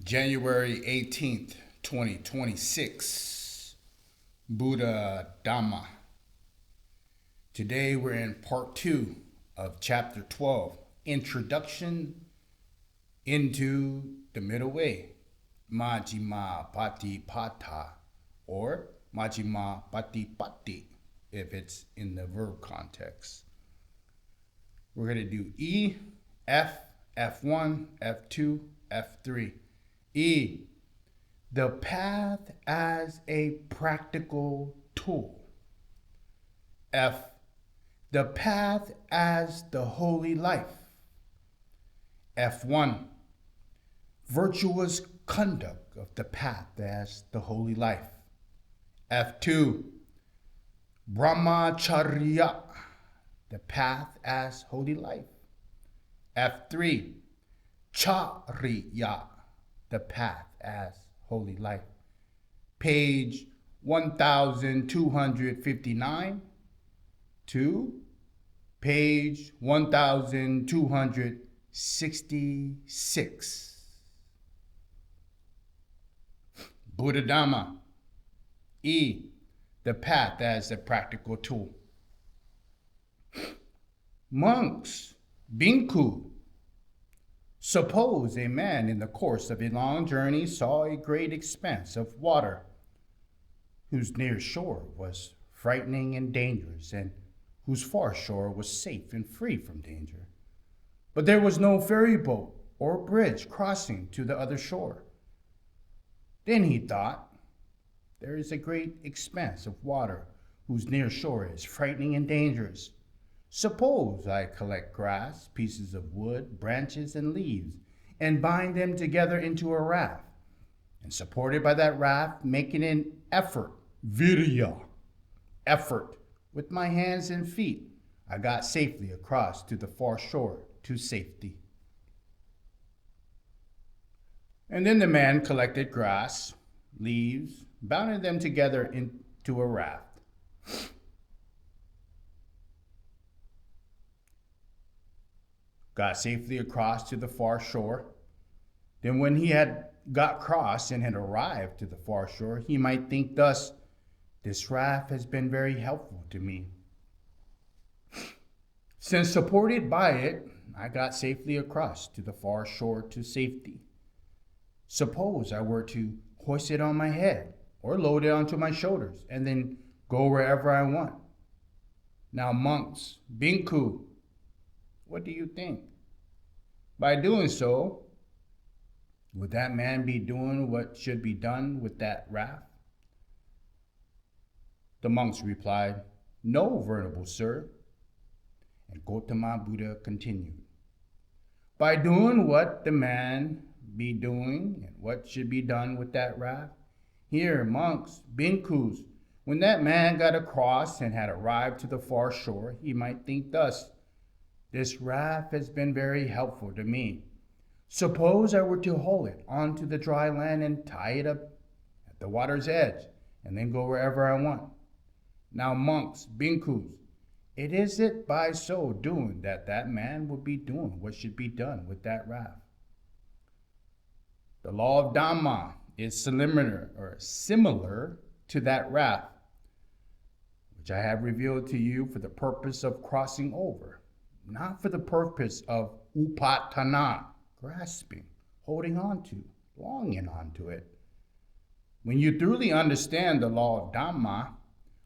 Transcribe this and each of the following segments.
January 18th, 2026, Buddhadhamma. Today we're in part 2 of Chapter 12, Introduction into the Middle Way, Majjhima Patipata, or Majjhima Patipatti, if it's in the verb context. We're going to do E, F, F1, F2, F3. E, the path as a practical tool. F, the path as the holy life. F1, virtuous conduct of the path as the holy life. F2, brahmacharya, the path as holy life. F3, charya, the path as holy life. Page 1259 to page 1266. Buddhadhamma. E, the path as a practical tool. Monks, bhikkhu. Suppose a man in the course of a long journey saw a great expanse of water, whose near shore was frightening and dangerous, and whose far shore was safe and free from danger. But there was no ferry boat or bridge crossing to the other shore. Then he thought, there is a great expanse of water, whose near shore is frightening and dangerous. Suppose I collect grass, pieces of wood, branches, and leaves, and bind them together into a raft, and supported by that raft, making an effort, virya, effort, with my hands and feet, I got safely across to the far shore to safety. And then the man collected grass, leaves, bound them together into a raft. Got safely across to the far shore. Then when he had got across and had arrived to the far shore, he might think thus, this raft has been very helpful to me. Since supported by it, I got safely across to the far shore to safety. Suppose I were to hoist it on my head or load it onto my shoulders and then go wherever I want. Now monks, bhikkhu, what do you think? By doing so, would that man be doing what should be done with that raft? The monks replied, no, venerable sir. And Gautama Buddha continued, by doing what the man be doing and what should be done with that raft? Here, monks, bhikkhus, when that man got across and had arrived to the far shore, he might think thus, this raft has been very helpful to me. Suppose I were to haul it onto the dry land and tie it up at the water's edge and then go wherever I want. Now, monks, bhikkhus, it is it by so doing that that man would be doing what should be done with that raft. The law of Dhamma is similar to that raft, which I have revealed to you for the purpose of crossing over, not for the purpose of upatana, grasping, holding on to, longing on to it. When you truly understand the law of Dhamma,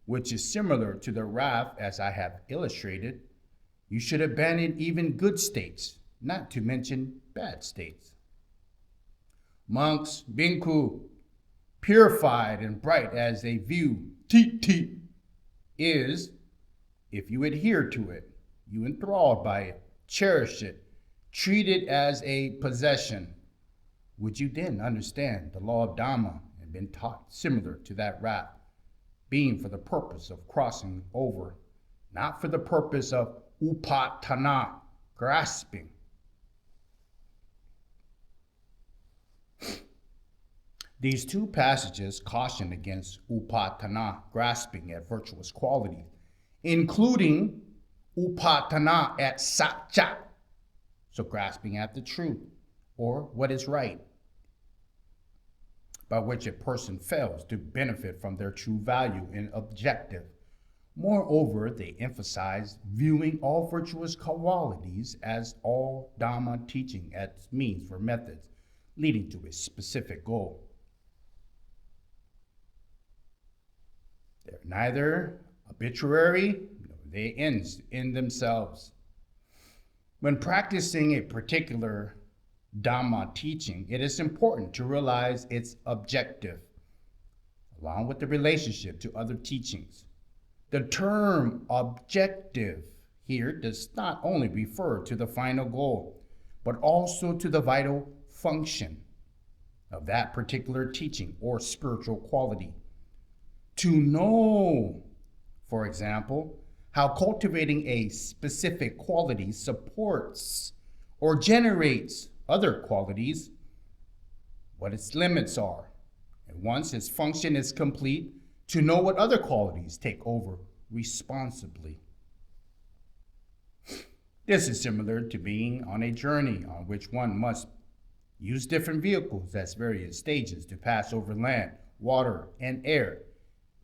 which is similar to the raft as I have illustrated, you should abandon even good states, not to mention bad states. Monks, bhikkhu, purified and bright as a view, tit, is, if you adhere to it, you enthralled by it, cherish it, treat it as a possession, would you then understand the law of Dhamma and been taught similar to that raft, being for the purpose of crossing over, not for the purpose of upatana, grasping. These two passages caution against upatana, grasping at virtuous qualities, including upatana at satya, so grasping at the truth or what is right. by which a person fails to benefit from their true value and objective. Moreover, they emphasize viewing all virtuous qualities as all Dhamma teaching as means or methods leading to a specific goal. They're neither arbitrary nor they ends in themselves. When practicing a particular Dhamma teaching, it is important to realize its objective, along with the relationship to other teachings. The term objective here does not only refer to the final goal, but also to the vital function of that particular teaching or spiritual quality. To know, for example, how cultivating a specific quality supports or generates other qualities, what its limits are, and once its function is complete, to know what other qualities take over responsibly. This is similar to being on a journey on which one must use different vehicles at various stages to pass over land, water, and air.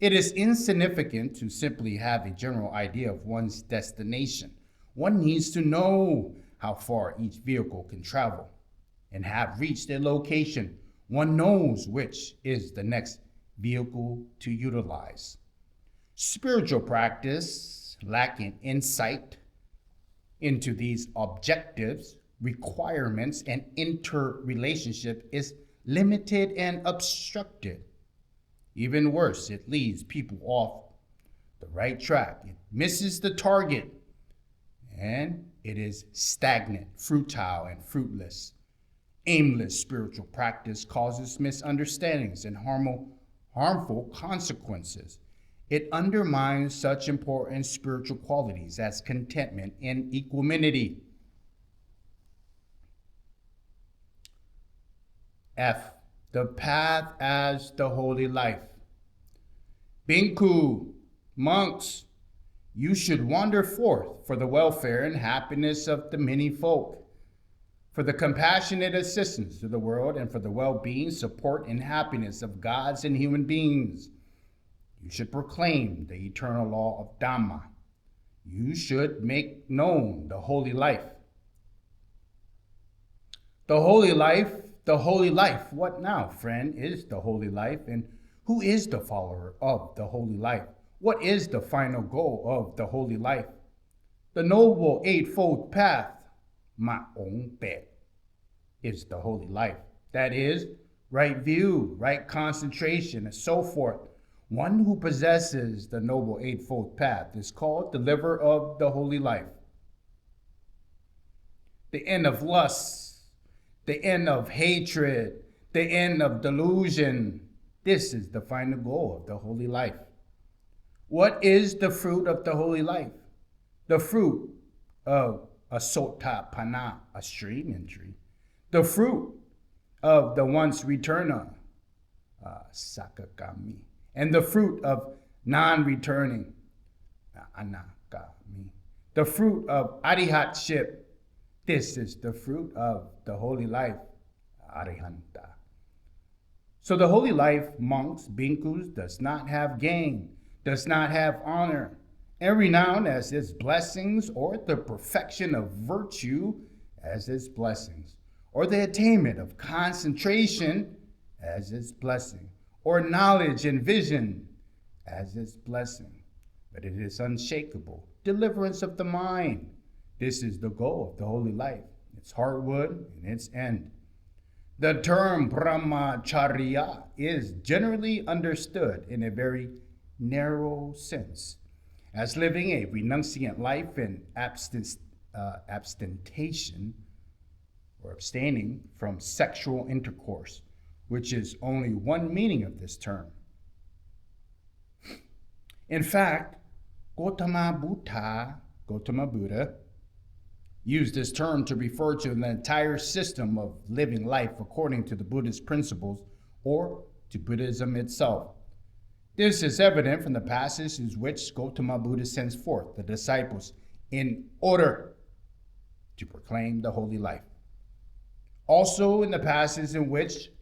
It is insignificant to simply have a general idea of one's destination. One needs to know how far each vehicle can travel, and have reached a location, one knows which is the next vehicle to utilize. Spiritual practice, lacking insight into these objectives, requirements, and interrelationship, is limited and obstructed. Even worse, it leads people off the right track. It misses the target, and it is stagnant, futile, and fruitless. Aimless spiritual practice causes misunderstandings and harmful consequences. It undermines such important spiritual qualities as contentment and equanimity. F. The path as the holy life. Bhikkhu, monks, you should wander forth for the welfare and happiness of the many folk, for the compassionate assistance to the world, and for the well-being, support, and happiness of gods and human beings. You should proclaim the eternal law of Dhamma. You should make known the holy life. The holy life, the holy life. What now, friend, is the holy life, and who is the follower of the holy life? What is the final goal of the holy life? The Noble Eightfold Path, Ma'ong Pe, is the holy life. That is, right view, right concentration, and so forth. One who possesses the Noble Eightfold Path is called the liver of the holy life. The end of lust, the end of hatred, the end of delusion. This is the final goal of the holy life. What is the fruit of the holy life? The fruit of a sotapanna, a stream entry. The fruit of the once returner, sakakami. And the fruit of non-returning, anakami. The fruit of arihatship. This is the fruit of the holy life, arihanta. So the holy life, monks, bhikkhus, does not have gain, does not have honor, and renown as its blessings, or the perfection of virtue as its blessings, or the attainment of concentration as its blessing, or knowledge and vision as its blessing. But it is unshakable, deliverance of the mind. This is the goal of the holy life, its heartwood and its end. The term brahmacharya is generally understood in a very narrow sense as living a renunciant life in abstention or abstaining from sexual intercourse, which is only one meaning of this term. In fact, Gautama Buddha used this term to refer to the entire system of living life according to the Buddhist principles, or to Buddhism itself. This is evident from the passages in which Gautama Buddha sends forth the disciples in order to proclaim the holy life. Also in the passages in which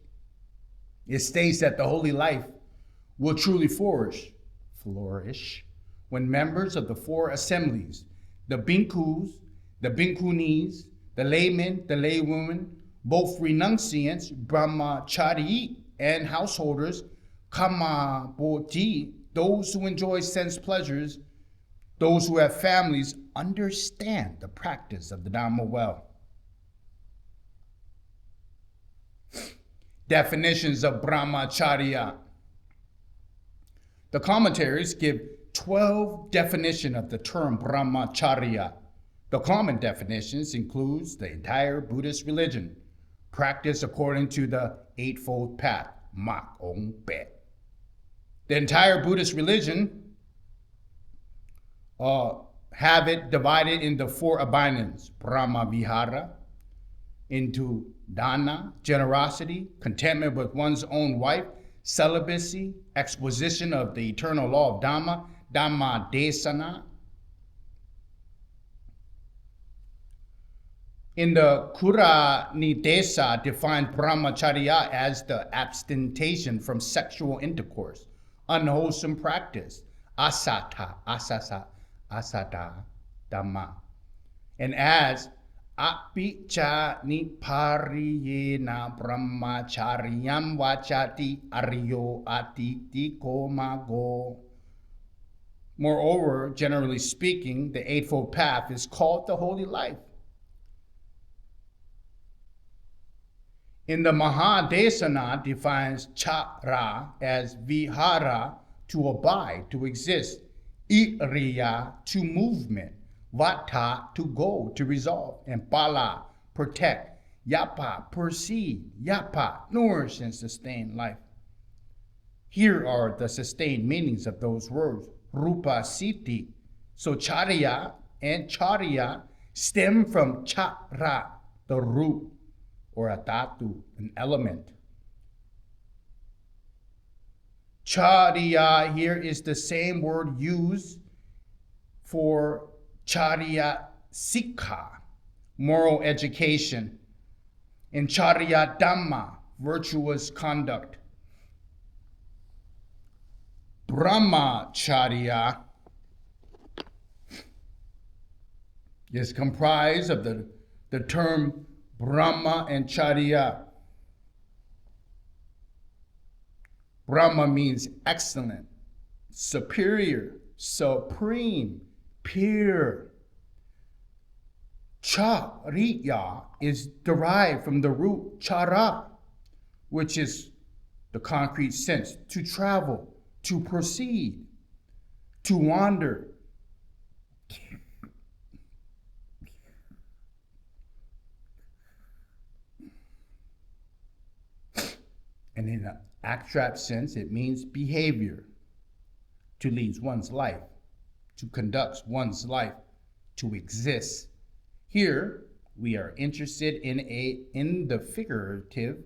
It states that the holy life will truly flourish when members of the four assemblies, the bhikkhus, the bhikkhunis, the laymen, the laywomen, both renunciants, brahmachari, and householders, kamabodhi, those who enjoy sense pleasures, those who have families, understand the practice of the Dhamma well. Definitions of brahmacharya. The commentaries give 12 definitions of the term brahmacharya. The common definitions includes the entire Buddhist religion, practiced according to the Eightfold Path, Mak Ong Pe. The entire Buddhist religion have it divided into four abidings: Brahma Vihara, into dana, generosity, contentment with one's own wife, celibacy, exposition of the eternal law of Dhamma, Dhamma Desana. In the Kura Nidesa defined brahmacharya as the abstention from sexual intercourse, unwholesome practice, asata dhamma, and as apicha nipariyena brahmacharyam vachati aryo atiti komago. Moreover, generally speaking, the Eightfold Path is called the holy life. In the Mahadesana defines chara as vihara, to abide, to exist, iriya, to movement, vata, to go, to resolve, and pala, protect, yapa, proceed, yapa, nourish and sustain life. Here are the sustained meanings of those words. Rupa siti. So charya and charya stem from chara, the root, or a dhatu, an element. Charya here is the same word used for charya sikha, moral education, and charya dhamma, virtuous conduct. Brahmacharya is comprised of the term Brahma and Charya. Brahma means excellent, superior, supreme, pure. Charya is derived from the root chara, which is the concrete sense, to travel, to proceed, to wander. And in an abstract sense, it means behavior, to lead one's life, to conduct one's life, to exist. Here, we are interested in the figurative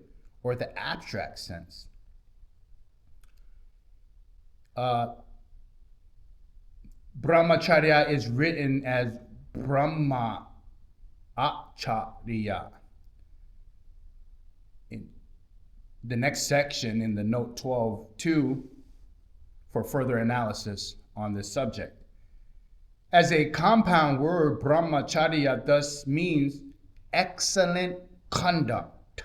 or the abstract sense. Brahmacharya is written as Brahma Acharya. In the next section in the note 12.2 for further analysis on this subject. As a compound word, brahmacharya thus means excellent conduct,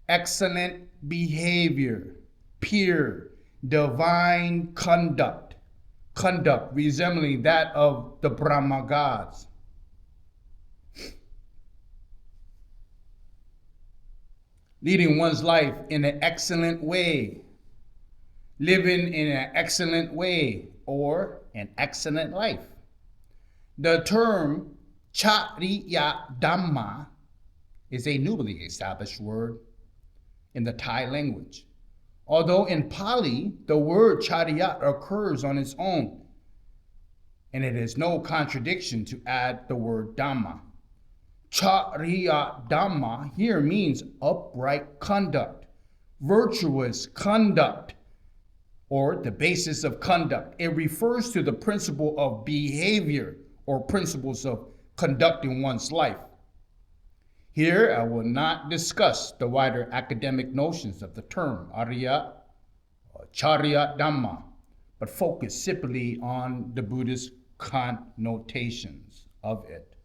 excellent behavior, pure, divine conduct resembling that of the Brahma gods. Leading one's life in an excellent way, living in an excellent way, or an excellent life. The term Charya Dhamma is a newly established word in the Thai language. Although in Pali, the word Charya occurs on its own, and it is no contradiction to add the word Dhamma. Charya Dhamma here means upright conduct, virtuous conduct, or the basis of conduct. It refers to the principle of behavior or principles of conducting one's life. Here, I will not discuss the wider academic notions of the term Arya or Charya Dhamma, but focus simply on the Buddhist connotations of it.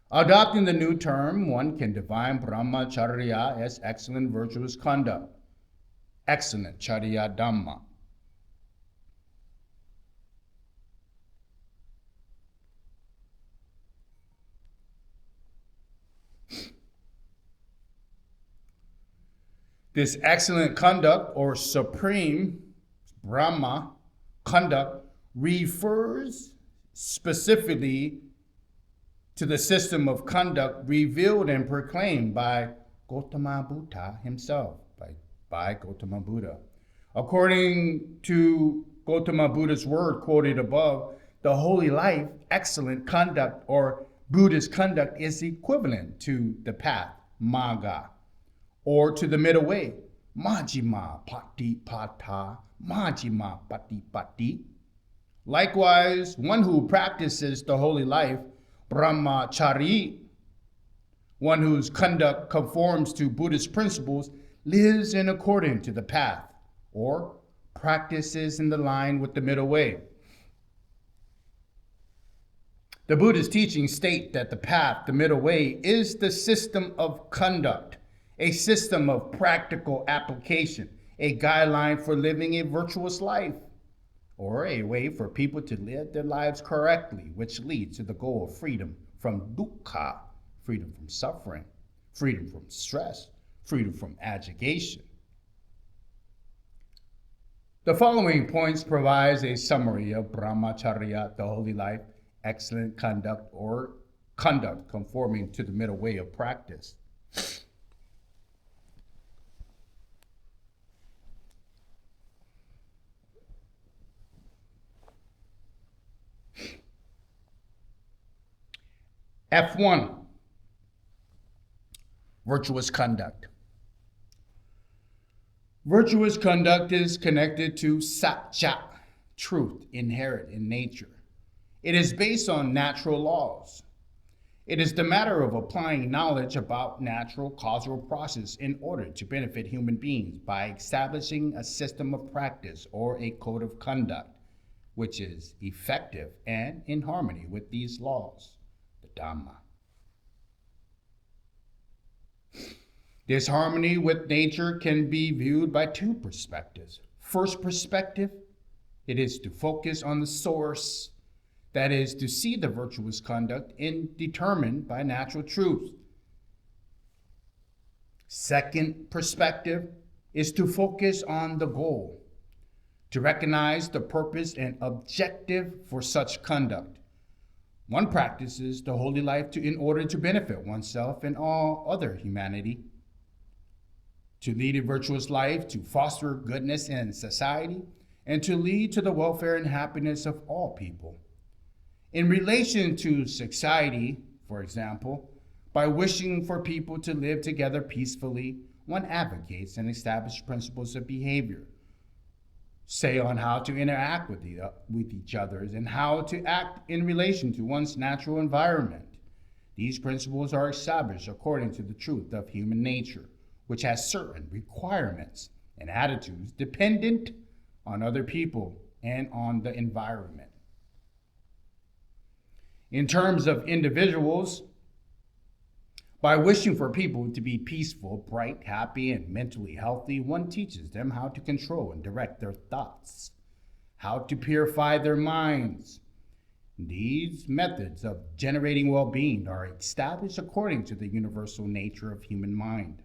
Adopting the new term, one can define brahmacharya as excellent virtuous conduct, excellent charya dhamma. This excellent conduct or supreme Brahma conduct refers specifically to the system of conduct revealed and proclaimed by Gautama Buddha himself, by Gautama Buddha. According to Gautama Buddha's word quoted above, the holy life, excellent conduct, or Buddhist conduct is equivalent to the path, Magga, or to the middle way, Majjhima Patipata, Majjhima Patipatti. Likewise, one who practices the holy life, Brahmachari, one whose conduct conforms to Buddhist principles, lives in accordance to the path, or practices in the line with the middle way. The Buddhist teachings state that the path, the middle way, is the system of conduct, a system of practical application, a guideline for living a virtuous life, or a way for people to live their lives correctly, which leads to the goal of freedom from dukkha, freedom from suffering, freedom from stress, freedom from agitation. The following points provides a summary of brahmacharya, the holy life, excellent conduct, or conduct conforming to the middle way of practice. F1, virtuous conduct. Virtuous conduct is connected to satya, truth inherent in nature. It is based on natural laws. It is the matter of applying knowledge about natural causal process in order to benefit human beings by establishing a system of practice or a code of conduct, which is effective and in harmony with these laws. Dhamma. This harmony with nature can be viewed by two perspectives. First perspective, it is to focus on the source, that is, to see the virtuous conduct determined by natural truth. Second perspective is to focus on the goal, to recognize the purpose and objective for such conduct. One practices the holy life in order to benefit oneself and all other humanity, to lead a virtuous life, to foster goodness in society, and to lead to the welfare and happiness of all people. In relation to society, for example, by wishing for people to live together peacefully, one advocates and establishes principles of behavior, say on how to interact with each other and how to act in relation to one's natural environment. These principles are established according to the truth of human nature, which has certain requirements and attitudes dependent on other people and on the environment. In terms of individuals, by wishing for people to be peaceful, bright, happy, and mentally healthy, one teaches them how to control and direct their thoughts, how to purify their minds. These methods of generating well-being are established according to the universal nature of human mind,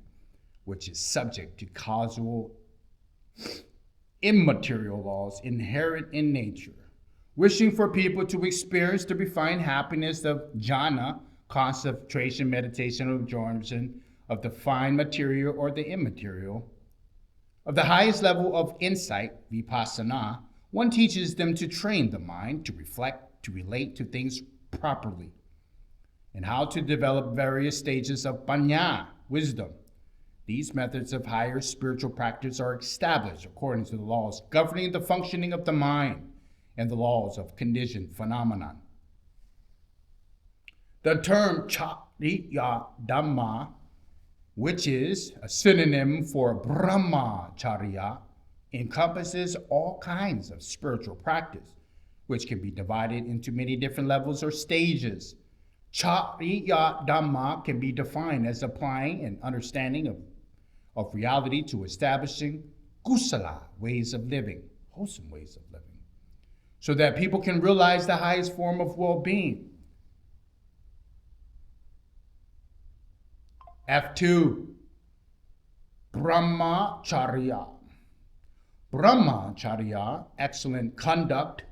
which is subject to causal, immaterial laws inherent in nature. Wishing for people to experience the refined happiness of jhana, concentration, meditation, or absorption of the fine material or the immaterial, of the highest level of insight, vipassana, one teaches them to train the mind to reflect, to relate to things properly, and how to develop various stages of panya, wisdom. These methods of higher spiritual practice are established according to the laws governing the functioning of the mind and the laws of conditioned phenomenon. The term Buddhadhamma, which is a synonym for brahmacharya, encompasses all kinds of spiritual practice, which can be divided into many different levels or stages. Charya Dhamma can be defined as applying an understanding of reality to establishing kusala ways of living, wholesome ways of living, so that people can realize the highest form of well-being. F2, Brahmacharya. Brahmacharya, excellent conduct,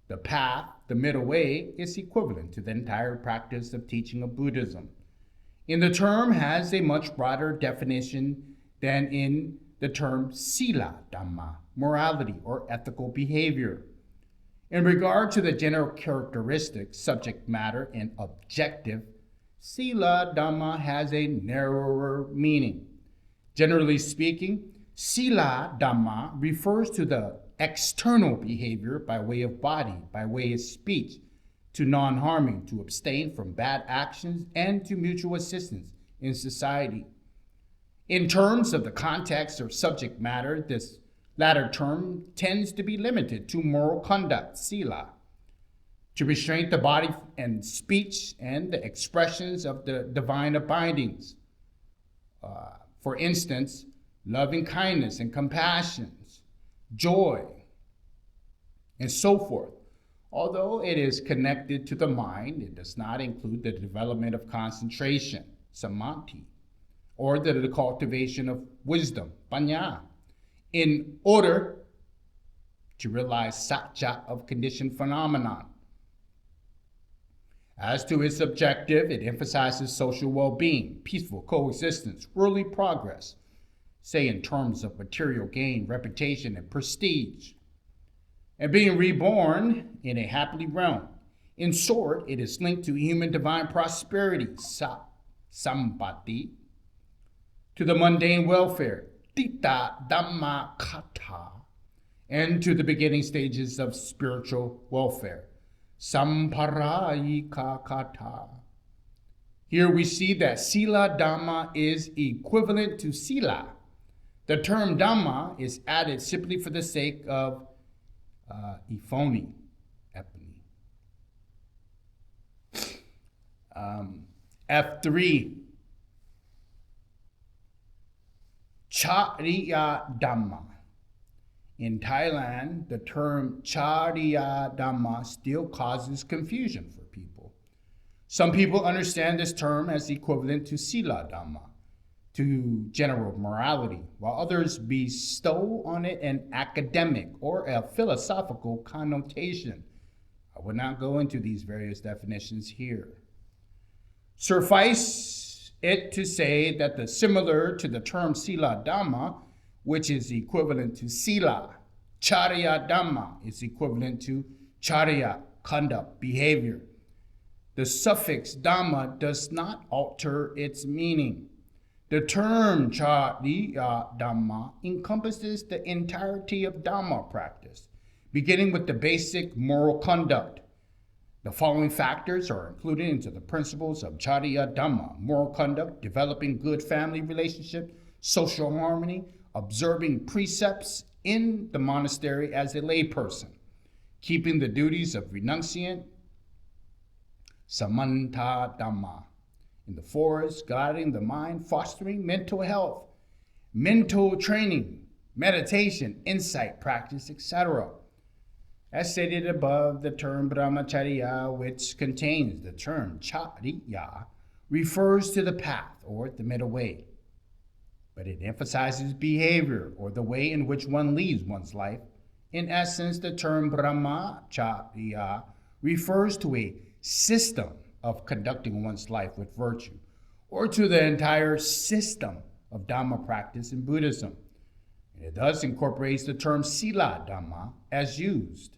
the path, the middle way, is equivalent to the entire practice of teaching of Buddhism. The term has a much broader definition than in the term Sila Dhamma, morality or ethical behavior. In regard to the general characteristics, subject matter, and objective, Sila Dhamma has a narrower meaning. Generally speaking, Sila Dhamma refers to the external behavior by way of body, by way of speech, to non-harming, to abstain from bad actions, and to mutual assistance in society. In terms of the context or subject matter, this latter term tends to be limited to moral conduct, sila, to restrain the body and speech and the expressions of the divine abidings. For instance, loving kindness and compassion, joy, and so forth. Although it is connected to the mind, it does not include the development of concentration, samadhi, or the cultivation of wisdom, panya, in order to realize satya of conditioned phenomenon. As to its objective, it emphasizes social well-being, peaceful coexistence, worldly progress, say in terms of material gain, reputation, and prestige, and being reborn in a happy realm. In short, it is linked to human divine prosperity, sambati, to the mundane welfare, tita dhamma kata, and to the beginning stages of spiritual welfare, samparayika kata. Here we see that sila dhamma is equivalent to sila. The term dhamma is added simply for the sake of ephony. F3, Chariya Dhamma. In Thailand, the term Chariya Dhamma still causes confusion for people. Some people understand this term as equivalent to Sila Dhamma, to general morality, while others bestow on it an academic or a philosophical connotation. I will not go into these various definitions here. Suffice it to say that similar to the term Sila Dhamma, which is equivalent to Sila, Charya Dhamma is equivalent to Charya, conduct, behavior. The suffix Dhamma does not alter its meaning. The term Charya Dhamma encompasses the entirety of Dhamma practice, beginning with the basic moral conduct. The following factors are included into the principles of Charya Dhamma: moral conduct, developing good family relationships, social harmony, observing precepts in the monastery as a layperson, keeping the duties of renunciant, samanta Dhamma, in the forest, guiding the mind, fostering mental health, mental training, meditation, insight practice, etc. As stated above, the term brahmacharya, which contains the term chariya, refers to the path or the middle way, but it emphasizes behavior or the way in which one leads one's life. In essence, the term brahmacharya refers to a system of conducting one's life with virtue, or to the entire system of Dhamma practice in Buddhism. And it thus incorporates the term Sila Dhamma as used.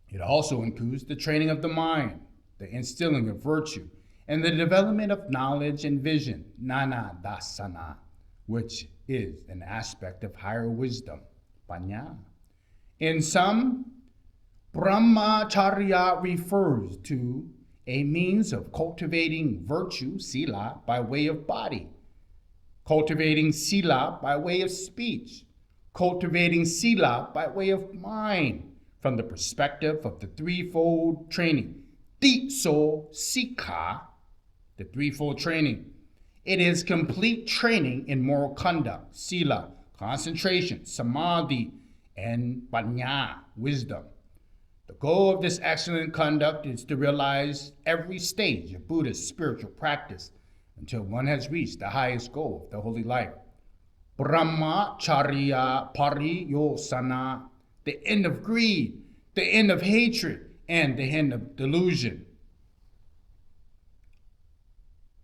It also includes the training of the mind, the instilling of virtue, and the development of knowledge and vision, nana dasana, which is an aspect of higher wisdom, panya. In sum, brahmacharya refers to a means of cultivating virtue, sila, by way of body, cultivating sila by way of speech, cultivating sila by way of mind, from the perspective of the threefold training. Ti so sika, the threefold training. It is complete training in moral conduct, sila, concentration, samadhi, and panya, wisdom. The goal of this excellent conduct is to realize every stage of Buddhist spiritual practice until one has reached the highest goal of the holy life. Brahmacharya pariyosana, the end of greed, the end of hatred, and the end of delusion.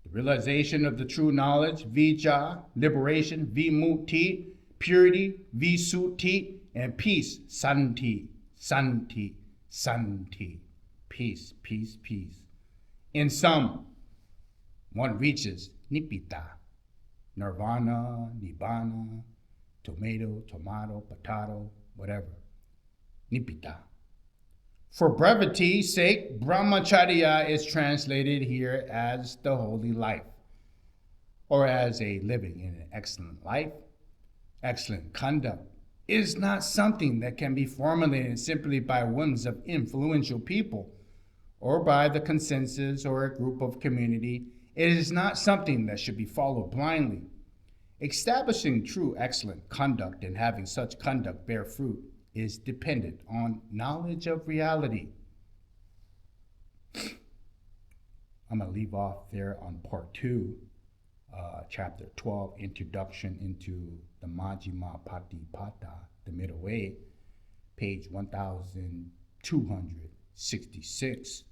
The realization of the true knowledge, vijja, liberation, vimutti, purity, visuddhi, and peace, santi, santi, santi, peace, peace, peace. In sum, one reaches nibbita, nirvana, nibbana, tomato, potato, whatever. Nibbita. For brevity's sake, brahmacharya is translated here as the holy life, or as a living in an excellent life. Excellent conduct is not something that can be formulated simply by whims of influential people, or by the consensus or a group of community. It is not something that should be followed blindly. Establishing true excellent conduct and having such conduct bear fruit is dependent on knowledge of reality. I'm going to leave off there on part 2, chapter 12, introduction into the Majjhima Patipata, the middle way, page 1266.